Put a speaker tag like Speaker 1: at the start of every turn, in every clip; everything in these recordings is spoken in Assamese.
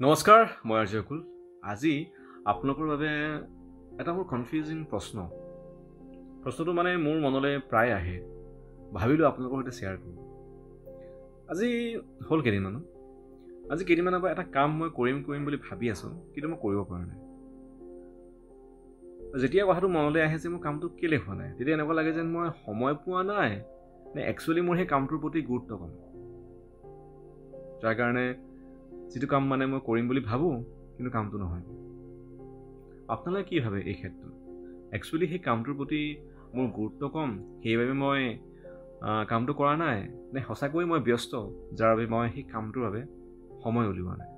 Speaker 1: নমস্কাৰ, মই আৰ্যকুল। আজি আপোনালোকৰ বাবে এটা মোৰ কনফিউজিং প্ৰশ্নটো মানে মোৰ মনলৈ প্ৰায় আহে, ভাবিলোঁ আপোনালোকৰ সৈতে শ্বেয়াৰ কৰোঁ। আজি হ'ল কেইদিনমানৰ পৰা এটা কাম মই কৰিম বুলি ভাবি আছোঁ, কিন্তু মই কৰিব পৰা নাই। যেতিয়া কথাটো মনলৈ আহে যে মোৰ কামটো কেলৈ হোৱা নাই, তেতিয়া এনেকুৱা লাগে যেন মই সময় পোৱা নাই নে একচুৱেলি মোৰ সেই কামটোৰ প্ৰতি গুৰুত্ব কম, যাৰ কাৰণে যিটো কাম মানে মই কৰিম বুলি ভাবোঁ কিন্তু কামটো নহয়। আপোনালোকে কি ভাবে এই ক্ষেত্ৰত? একচুৱেলি সেই কামটোৰ প্ৰতি মোৰ গুৰুত্ব কম, সেইবাবে মই কামটো কৰা নাই, নে সঁচাকৈ মই ব্যস্ত যাৰ বাবে মই সেই কামটোৰ বাবে সময় উলিওৱা নাই?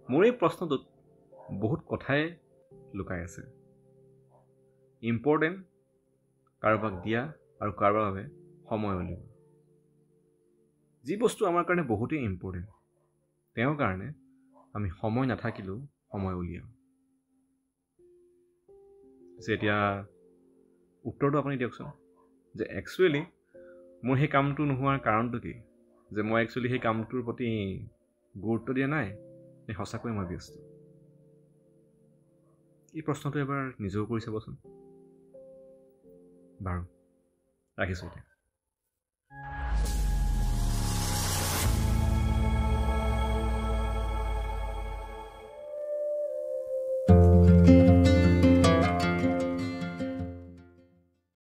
Speaker 1: মোৰ এই প্ৰশ্নটোত বহুত কথাই লুকাই আছে। ইম্পৰ্টেণ্ট কাৰোবাক দিয়া আৰু কাৰোবাৰ বাবে সময় উলিওৱা। যি বস্তু আমাৰ কাৰণে বহুতেই ইম্পৰ্টেণ্ট, তেওঁৰ কাৰণে আমি সময় নাথাকিলেও সময় উলিয়াওঁ। এতিয়া উত্তৰটো আপুনি দিয়কচোন, যে একচুৱেলি মোৰ সেই কামটো নোহোৱাৰ কাৰণটো কি? যে মই একচুৱেলি সেই কামটোৰ প্ৰতি গুৰুত্ব দিয়া নাই, নে সঁচাকৈ মই ব্যস্ত? এই প্ৰশ্নটো এবাৰ নিজেও কৰি চাবচোন। বাৰু, ৰাখিছোঁ এতিয়া।